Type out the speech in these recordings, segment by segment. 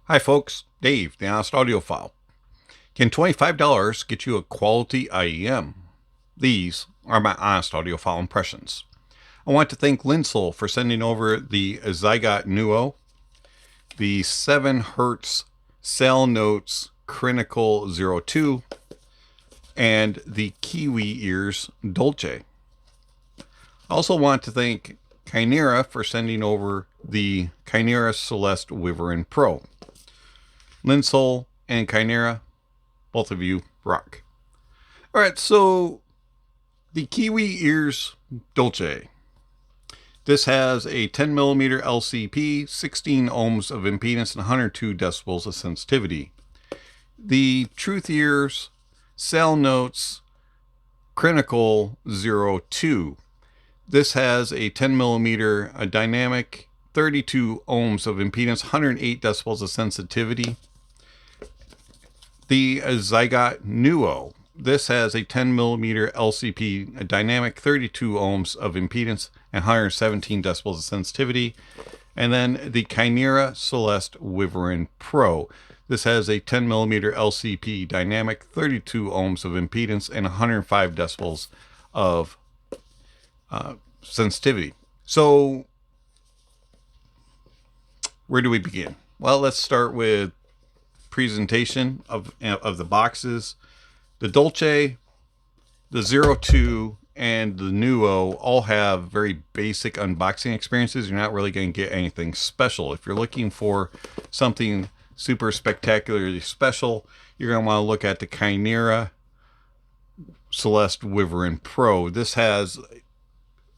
Hi folks, Dave, the Honest Audiophile. Can $25 get you a quality IEM? These are my Honest Audiophile impressions. I want to thank Linsoul for sending over the Ziigaat Nuo, the 7 Hz Salnotes Crinacle Zero 2, and the Kiwi Ears Dolce. I also want to thank Kinera for sending over the Kinera Celest Wyvern Pro. Linsoul and Kinera, both of you rock. All right, so the Kiwi Ears Dolce. This has a 10mm LCP, 16 ohms of impedance, and 102 decibels of sensitivity. The Truth Ears Salnotes Crinacle Zero 2. This has a 10mm dynamic, 32 ohms of impedance, 108 decibels of sensitivity. The Ziigaat Nuo. This has a 10mm LCP dynamic, 32 ohms of impedance, and 117 decibels of sensitivity. And then the Kinera Celest Wyvern Pro. This has a 10mm LCP dynamic, 32 ohms of impedance, and 105 decibels of sensitivity. So, where do we begin? Well, let's start with presentation of the boxes. The Dolce, the Zero 2, and the Nuo all have very basic unboxing experiences. You're not really going to get anything special. If you're looking for something super spectacularly special, you're going to want to look at the Kinera Celest Wyvern Pro. This has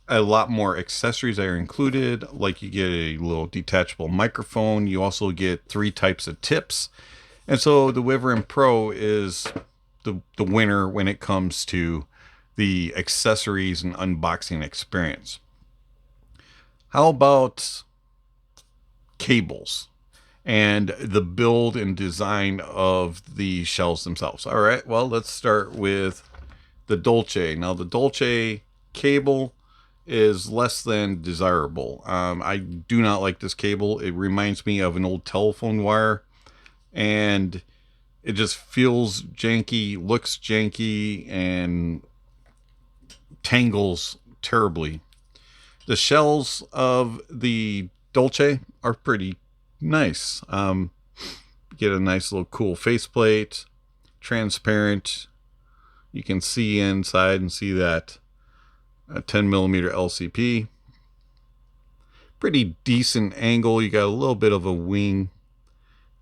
a lot more accessories that are included, like you get a little detachable microphone. You also get 3 types of tips. And so the Wyvern Pro is the winner when it comes to the accessories and unboxing experience. How about cables and the build and design of the shells themselves? All right, well, let's start with the Dolce. Now, the Dolce cable is less than desirable. I do not like this cable. It reminds me of an old telephone wire, and it just feels janky, looks janky, and tangles terribly. The shells of the Dolce are pretty nice. Get a nice little cool faceplate, transparent. You can see inside and see that a 10mm LCP. Pretty decent angle. You got a little bit of a wing,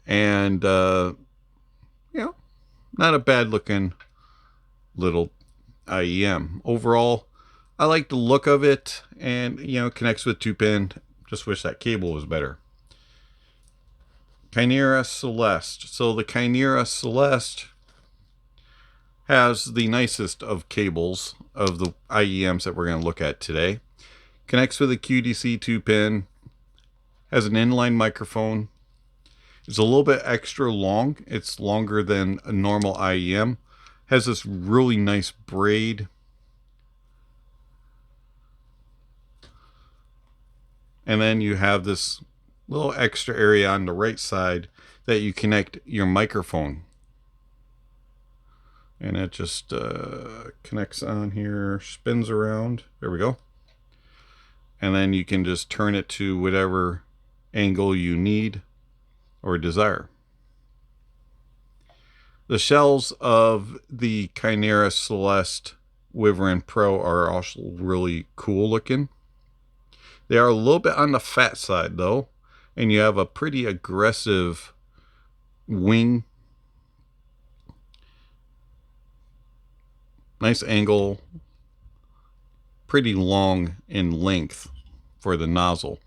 and not a bad looking little IEM. Overall, I like the look of it, and connects with 2-pin. Just wish that cable was better. Kinera Celest. So the Kinera Celest has the nicest of cables of the IEMs that we're going to look at today. Connects with a QDC 2-pin. Has an inline microphone. It's a little bit extra long. It's longer than a normal IEM. Has this really nice braid. And then you have this little extra area on the right side that you connect your microphone. And it just connects on here, spins around. There we go. And then you can just turn it to whatever angle you need or desire. The shells of the Kinera Celest Wyvern Pro are also really cool looking. They are a little bit on the fat side though, and you have a pretty aggressive wing. Nice angle, pretty long in length for the nozzle.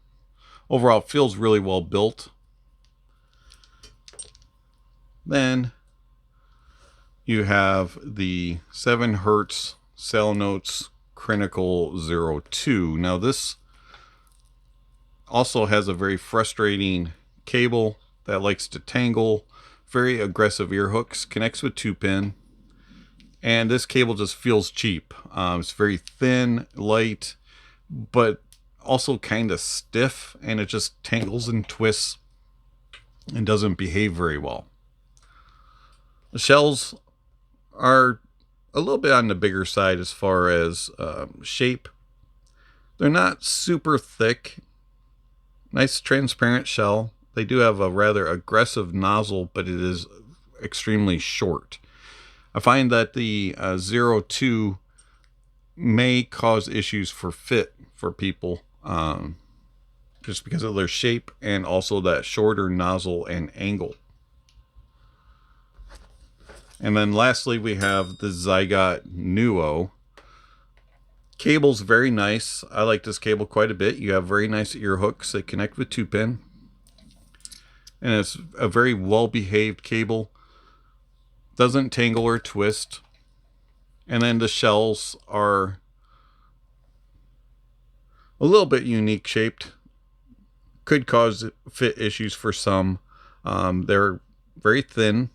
Overall, it feels really well built. Then you have the 7 Hz Salnotes Crinacle Zero 2. Now this also has a very frustrating cable that likes to tangle, very aggressive ear hooks, connects with 2-pin, and this cable just feels cheap. It's very thin, light, but also kind of stiff, and it just tangles and twists and doesn't behave very well. The shells are a little bit on the bigger side as far as shape. They're not super thick. Nice transparent shell. They do have a rather aggressive nozzle, but it is extremely short. I find that the 02 may cause issues for fit for people, just because of their shape and also that shorter nozzle and angle. And then lastly, we have the Ziigaat Nuo. Cable's very nice. I like this cable quite a bit. You have very nice ear hooks. They connect with 2-pin. And it's a very well-behaved cable. Doesn't tangle or twist. And then the shells are a little bit unique shaped. Could cause fit issues for some. They're very thin.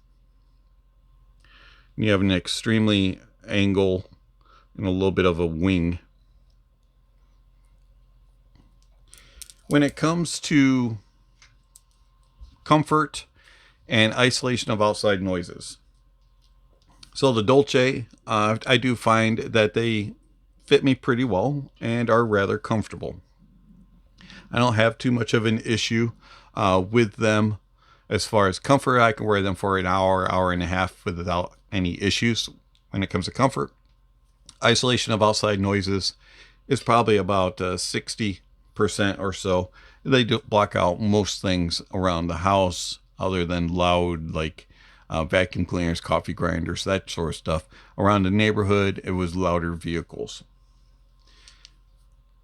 You have an extremely angle and a little bit of a wing. When it comes to comfort and isolation of outside noises, so the Dolce, I do find that they fit me pretty well and are rather comfortable. I don't have too much of an issue with them as far as comfort. I can wear them for an hour, hour and a half without any issues when it comes to comfort. Isolation of outside noises is probably about 60% or so. They do block out most things around the house other than loud, like vacuum cleaners, coffee grinders, that sort of stuff. Around the neighborhood, it was louder vehicles.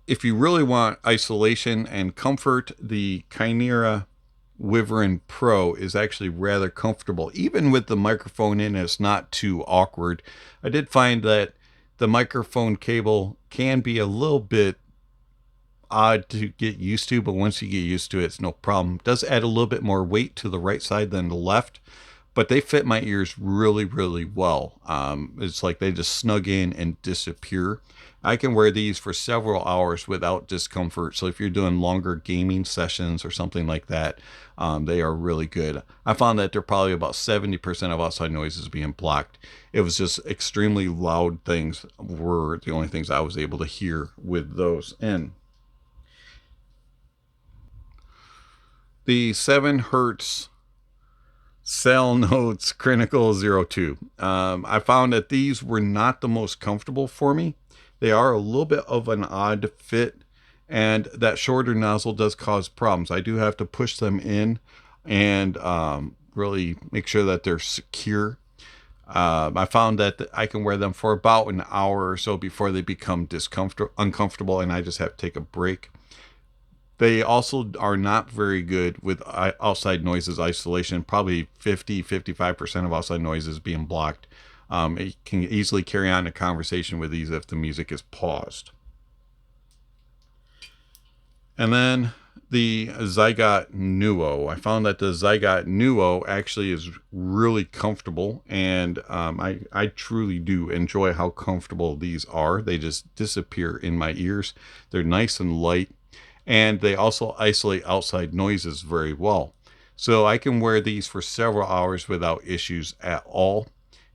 If you really want isolation and comfort, the Kinera Wyvern Pro is actually rather comfortable. Even with the microphone in, it's not too awkward. I did find that the microphone cable can be a little bit odd to get used to, but once you get used to it, it's no problem. It does add a little bit more weight to the right side than the left, but they fit my ears really, really well. It's like they just snug in and disappear. I can wear these for several hours without discomfort. So if you're doing longer gaming sessions or something like that, they are really good. I found that they're probably about 70% of outside noises being blocked. It was just extremely loud things were the only things I was able to hear with those in. The 7 hertz Salnotes Crinacle Zero 2. I found that these were not the most comfortable for me. They are a little bit of an odd fit, and that shorter nozzle does cause problems. I do have to push them in and really make sure that they're secure. I found that I can wear them for about an hour or so before they become uncomfortable, and I just have to take a break. They also are not very good with outside noises isolation, probably 50-55% of outside noises being blocked. It can easily carry on a conversation with these if the music is paused. And then the Ziigaat Nuo. I found that the Ziigaat Nuo actually is really comfortable, and I truly do enjoy how comfortable these are. They just disappear in my ears. They're nice and light, and they also isolate outside noises very well. So I can wear these for several hours without issues at all.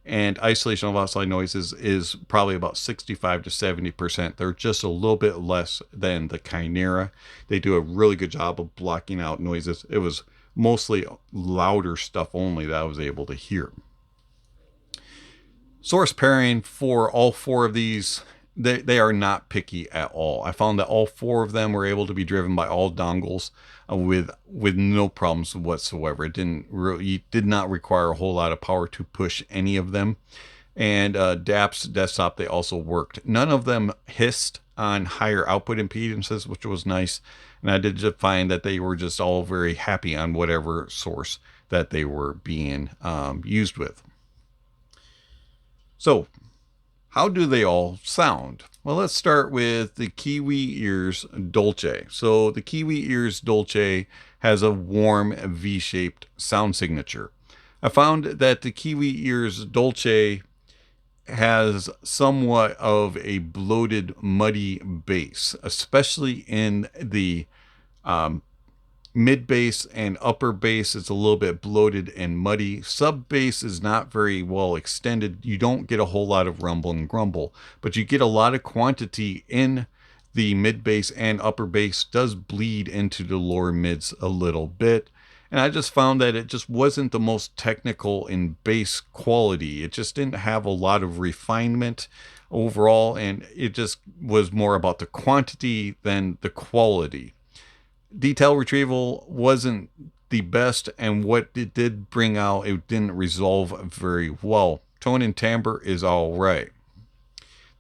And isolation of outside noises is probably about 65 to 70%. They're just a little bit less than the Kinera. They do a really good job of blocking out noises. It was mostly louder stuff only that I was able to hear. Source pairing for all 4 of these, they are not picky at all. I found that all 4 of them were able to be driven by all dongles with no problems whatsoever. It did not require a whole lot of power to push any of them. And DAP's desktop, they also worked. None of them hissed on higher output impedances, which was nice. And I did just find that they were just all very happy on whatever source that they were being used with. So, how do they all sound? Well, let's start with the Kiwi Ears Dolce. So the Kiwi Ears Dolce has a warm V-shaped sound signature. I found that the Kiwi Ears Dolce has somewhat of a bloated, muddy bass, especially in the Mid bass and upper bass is a little bit bloated and muddy. Sub bass is not very well extended. You don't get a whole lot of rumble and grumble, but you get a lot of quantity in the mid bass, and upper bass does bleed into the lower mids a little bit. And I just found that it just wasn't the most technical in bass quality. It just didn't have a lot of refinement overall, and it just was more about the quantity than the quality. Detail retrieval wasn't the best, and what it did bring out, it didn't resolve very well. Tone and timbre is all right.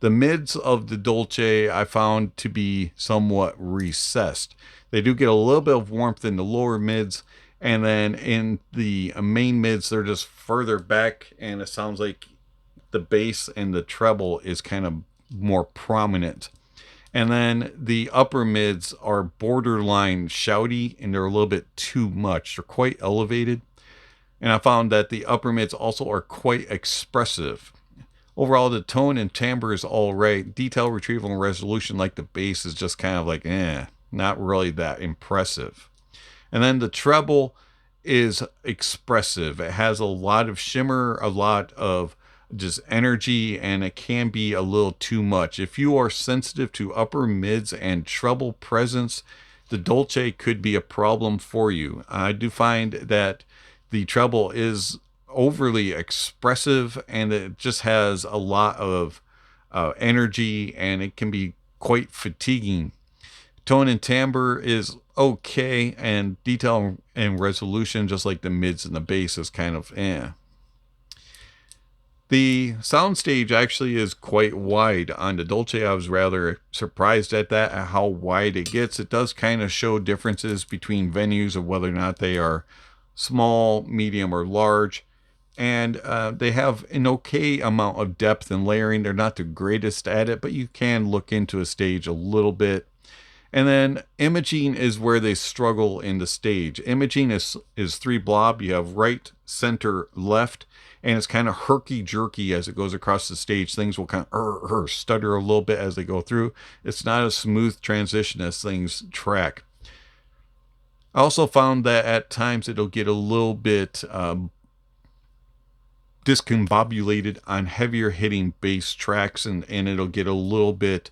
The mids of the Dolce I found to be somewhat recessed. They do get a little bit of warmth in the lower mids, and then in the main mids they're just further back, and it sounds like the bass and the treble is kind of more prominent. And then the upper mids are borderline shouty, and they're a little bit too much. They're quite elevated. And I found that the upper mids also are quite expressive. Overall, the tone and timbre is all right. Detail retrieval and resolution, like the bass, is just kind of like, not really that impressive. And then the treble is expressive. It has a lot of shimmer, a lot of just energy, and it can be a little too much. If you are sensitive to upper mids and treble presence, the Dolce could be a problem for you. I do find that the treble is overly expressive, and it just has a lot of energy, and it can be quite fatiguing. Tone and timbre is okay, and detail and resolution, just like the mids and the bass, is kind of The soundstage actually is quite wide on the Dolce. I was rather surprised at that, at how wide it gets. It does kind of show differences between venues of whether or not they are small, medium, or large. And they have an okay amount of depth and layering. They're not the greatest at it, but you can look into a stage a little bit. And then imaging is where they struggle in the stage. Imaging is 3 blob. You have right, center, left, and it's kind of herky-jerky as it goes across the stage. Things will kind of stutter a little bit as they go through. It's not a smooth transition as things track. I also found that at times it'll get a little bit discombobulated on heavier hitting bass tracks, and it'll get a little bit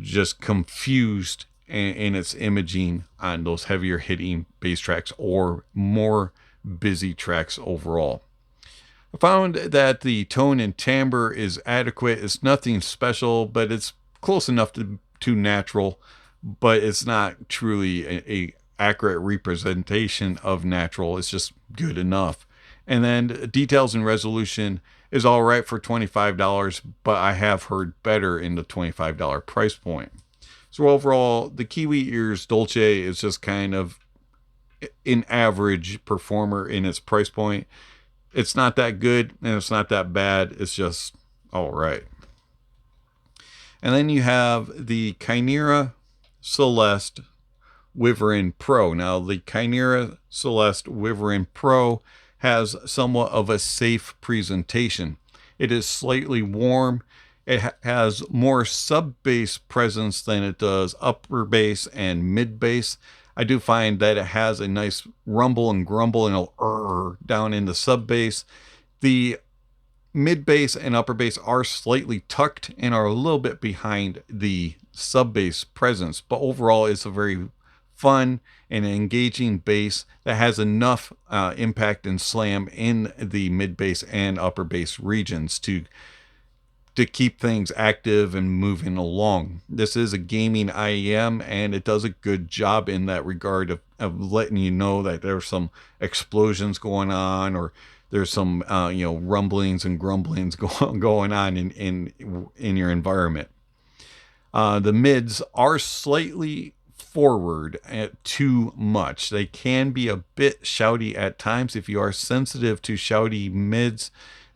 just confused in its imaging on those heavier hitting bass tracks or more busy tracks overall. I found that the tone and timbre is adequate. It's nothing special, but it's close enough to natural, but it's not truly a accurate representation of natural. It's just good enough. And then details and resolution is all right for $25, but I have heard better in the $25 price point. So overall, the Kiwi Ears Dolce is just kind of an average performer in its price point. It's not that good and it's not that bad. It's just all right. And then you have the Kinera Celest Wyvern Pro. Now, the Kinera Celest Wyvern Pro has somewhat of a safe presentation. It is slightly warm. It has more sub-bass presence than it does upper bass and mid-bass. I do find that it has a nice rumble and grumble and a down in the sub-bass. The mid-bass and upper bass are slightly tucked and are a little bit behind the sub-bass presence, but overall it's a very fun and engaging bass that has enough impact and slam in the mid bass and upper bass regions to keep things active and moving along. This is a gaming IEM, and it does a good job in that regard of letting you know that there's some explosions going on, or there's some rumblings and grumblings going on in your environment. The mids are slightly forward too much. They can be a bit shouty at times. If you are sensitive to shouty mids,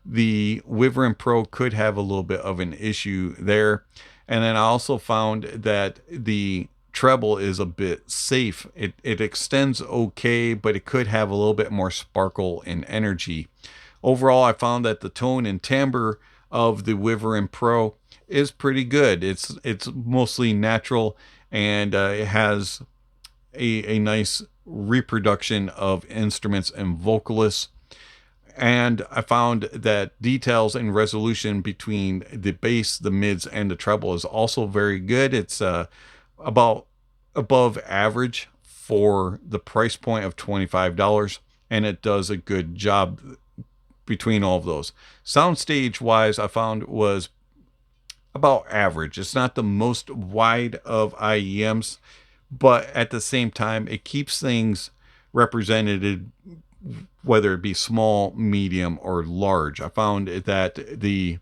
the Wyvern Pro could have a little bit of an issue there. And then I also found that the treble is a bit safe. It extends okay, but it could have a little bit more sparkle and energy. Overall, I found that the tone and timbre of the Wyvern Pro is pretty good. It's mostly natural, and it has a nice reproduction of instruments and vocalists. And I found that details and resolution between the bass, the mids, and the treble is also very good. It's about above average for the price point of $25, and it does a good job between all of those. Soundstage wise, I found was about average. It's not the most wide of IEMs, but at the same time, it keeps things represented, whether it be small, medium, or large. I found that the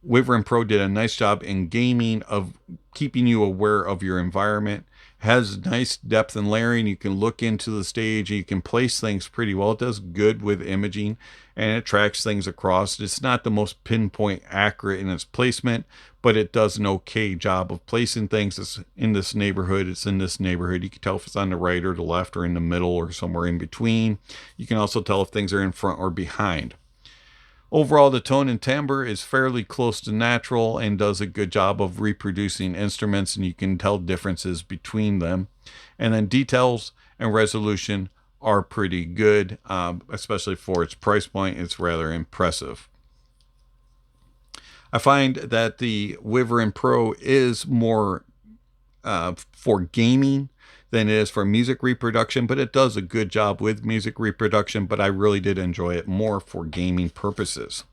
Wyvern Pro did a nice job in gaming of keeping you aware of your environment. Has nice depth and layering. You can look into the stage. You can place things pretty well. It does good with imaging, and it tracks things across. It's not the most pinpoint accurate in its placement, but it does an okay job of placing things. It's in this neighborhood. It's in this neighborhood. You can tell if it's on the right or the left or in the middle or somewhere in between. You can also tell if things are in front or behind. Overall, the tone and timbre is fairly close to natural and does a good job of reproducing instruments, and you can tell differences between them. And then details and resolution are pretty good, especially for its price point. It's rather impressive. I find that the Wyvern Pro is more for gaming than it is for music reproduction, but it does a good job with music reproduction, but I really did enjoy it more for gaming purposes.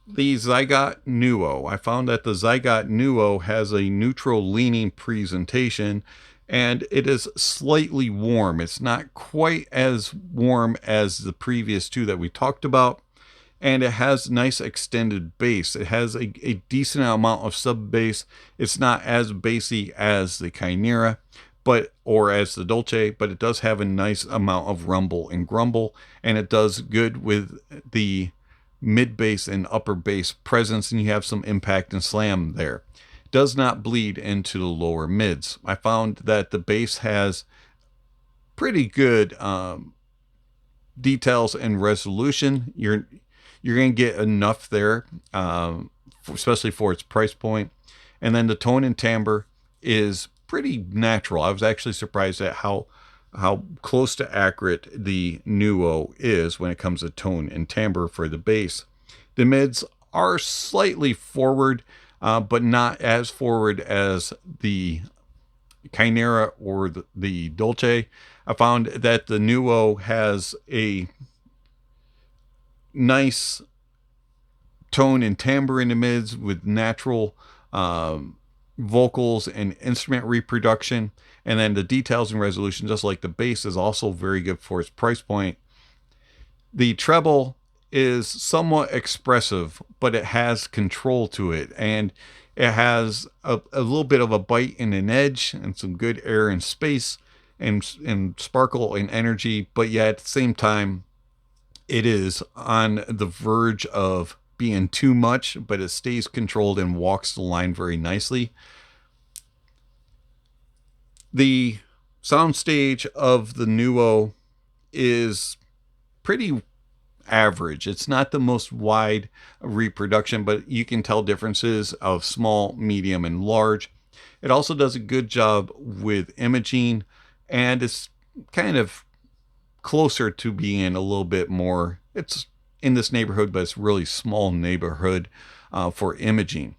The Ziigaat Nuo. I found that the Ziigaat Nuo has a neutral leaning presentation, and it is slightly warm. It's not quite as warm as the previous two that we talked about, and it has nice extended bass. It has a decent amount of sub bass. It's not as bassy as the Kinera, or as the Dolce, but it does have a nice amount of rumble and grumble, and it does good with the mid bass and upper bass presence, and you have some impact and slam there. It does not bleed into the lower mids. I found that the bass has pretty good details and resolution. You're going to get enough there, especially for its price point. And then the tone and timbre is pretty natural. I was actually surprised at how close to accurate the Nuo is when it comes to tone and timbre for the bass. The mids are slightly forward, but not as forward as the Kinera or the Dolce. I found that the Nuo has a nice tone and timbre in the mids with natural vocals and instrument reproduction, and then the details and resolution, just like the bass, is also very good for its price point. The treble is somewhat expressive, but it has control to it, and it has a little bit of a bite and an edge and some good air and space and sparkle and energy, but yet at the same time it is on the verge of being too much, but it stays controlled and walks the line very nicely. The soundstage of the Nuo is pretty average. It's not the most wide reproduction, but you can tell differences of small, medium, and large. It also does a good job with imaging, and it's kind of closer to being a little bit more, it's in this neighborhood, but it's really small neighborhood for imaging.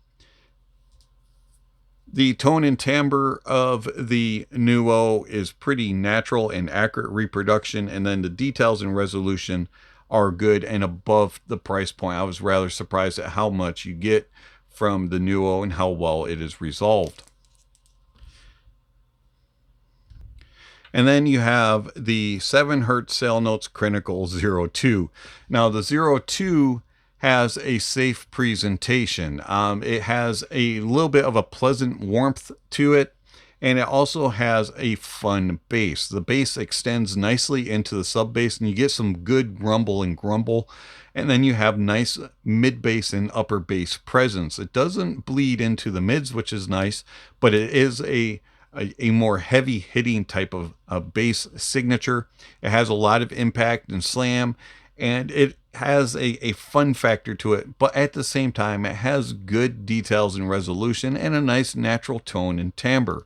The tone and timbre of the Nuo is pretty natural and accurate reproduction, and then the details and resolution are good and above the price point. I was rather surprised at how much you get from the Nuo and how well it is resolved. And then you have the 7Hz Salnotes Crinacle 02. Now the 02 has a safe presentation. It has a little bit of a pleasant warmth to it, and it also has a fun bass. The bass extends nicely into the sub bass, and you get some good rumble and grumble. And then you have nice mid bass and upper bass presence. It doesn't bleed into the mids, which is nice, but it is a more heavy hitting type of bass signature. It has a lot of impact and slam, and it has a fun factor to it, but at the same time it has good details and resolution and a nice natural tone and timbre.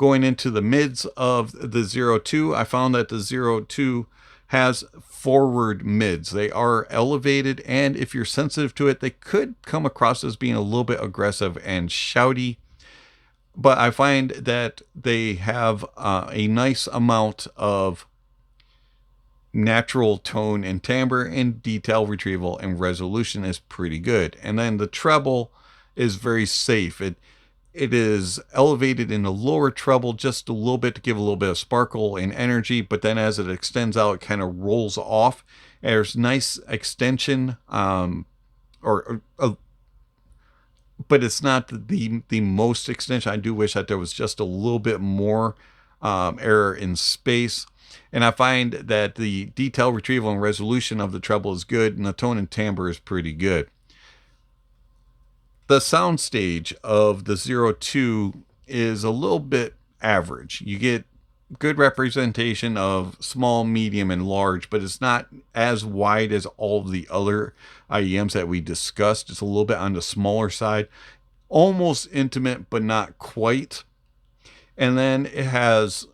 Going into the mids of the Zero 2, I found that the Zero 2 has forward mids. They are elevated, and if you're sensitive to it, they could come across as being a little bit aggressive and shouty. But I find that they have a nice amount of natural tone and timbre, and detail retrieval and resolution is pretty good. And then the treble is very safe. It is elevated in the lower treble just a little bit to give a little bit of sparkle and energy, but then as it extends out, it kind of rolls off. There's nice extension, but it's not the most extension. I do wish that there was just a little bit more error in space. And I find that the detail retrieval and resolution of the treble is good, and the tone and timbre is pretty good. The soundstage of the Zero 2 is a little bit average. You get good representation of small, medium, and large, but it's not as wide as all of the other IEMs that we discussed. It's a little bit on the smaller side, almost intimate, but not quite. And then it has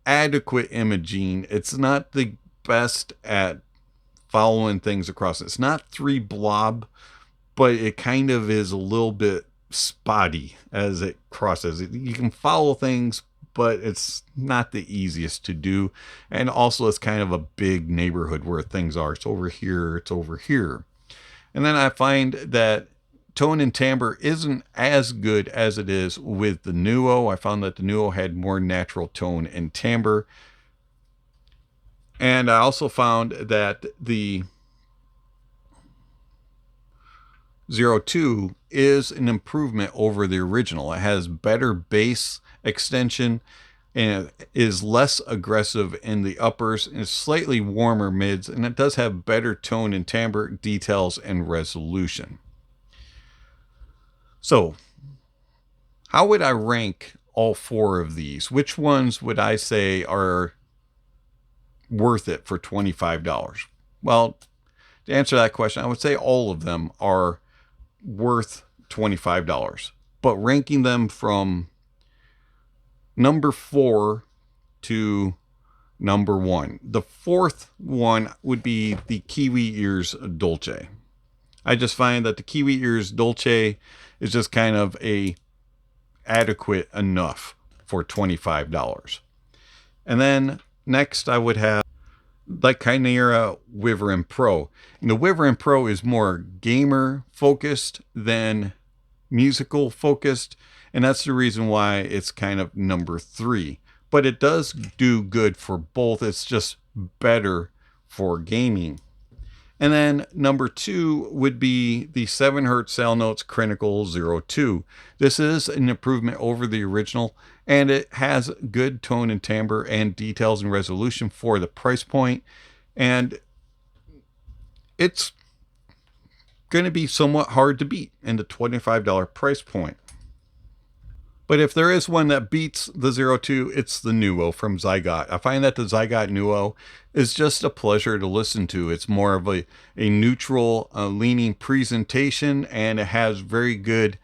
adequate imaging. It's not the best at following things across. It's not 3 blob, but it kind of is a little bit spotty as it crosses. You can follow things, but it's not the easiest to do. And also it's kind of a big neighborhood where things are. It's over here, it's over here. And then I find that tone and timbre isn't as good as it is with the Nuo. I found that the Nuo had more natural tone and timbre. And I also found that the Zero 2 is an improvement over the original. It has better bass extension and is less aggressive in the uppers and slightly warmer mids, and it does have better tone and timbre, details, and resolution. So, how would I rank all 4 of these? Which ones would I say are worth it for $25? Well, to answer that question, I would say all of them are worth $25. But ranking them from number 4 to number 1. The 4th one would be the Kiwi Ears Dolce. I just find that the Kiwi Ears Dolce is just kind of adequate enough for $25. And then next I would have the Kinera Wyvern Pro. And the Wyvern Pro is more gamer focused than musical focused, and that's the reason why it's kind of number 3. But it does do good for both. It's just better for gaming. And then number 2 would be the 7Hz Salnotes Crinacle 02. This is an improvement over the original, and it has good tone and timbre and details and resolution for the price point. And it's going to be somewhat hard to beat in the $25 price point. But if there is one that beats the Zero 2, it's the Nuo from Ziigaat. I find that the Ziigaat Nuo is just a pleasure to listen to. It's more of a neutral leaning presentation, and it has very good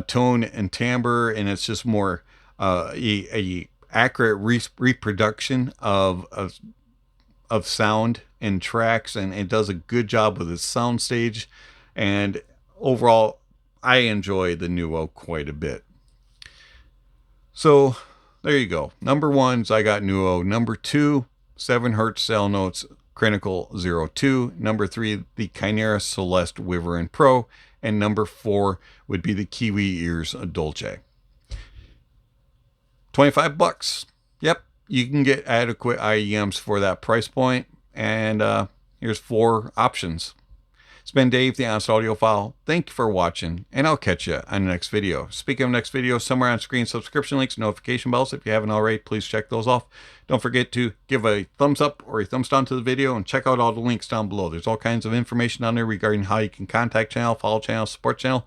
tone and timbre, and it's just more a accurate reproduction of sound and tracks, and it does a good job with its soundstage. And overall, I enjoy the Nuo quite a bit. So there you go. Number 1, Ziigaat Nuo. Number 2, 7Hz Salnotes Crinacle 02. Number 3, the Kinera Celest Wyvern Pro. And number 4 would be the Kiwi Ears Dolce. $25. Yep, you can get adequate IEMs for that price point. And here's 4 options. It's been Dave, the Honest Audiophile. Thank you for watching, and I'll catch you on the next video. Speaking of next video, somewhere on screen, subscription links, notification bells. If you haven't already, please check those off. Don't forget to give a thumbs up or a thumbs down to the video, and check out all the links down below. There's all kinds of information on there regarding how you can contact channel, follow channel, support channel.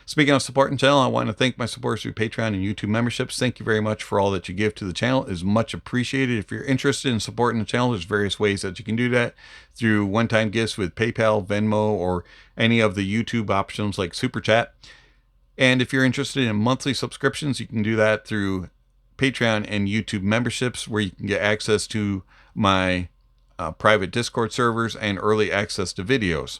Speaking of supporting channel, I want to thank my supporters through Patreon and YouTube memberships. Thank you very much for all that you give to the channel. It is much appreciated. If you're interested in supporting the channel, there's various ways that you can do that through one-time gifts with PayPal, Venmo, or any of the YouTube options like Super Chat. And if you're interested in monthly subscriptions, you can do that through Patreon and YouTube memberships where you can get access to my private Discord servers and early access to videos.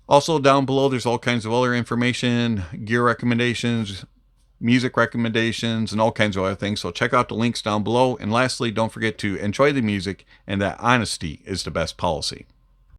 Also down below, there's all kinds of other information, gear recommendations, music recommendations, and all kinds of other things. So check out the links down below. And lastly, don't forget to enjoy the music and that honesty is the best policy.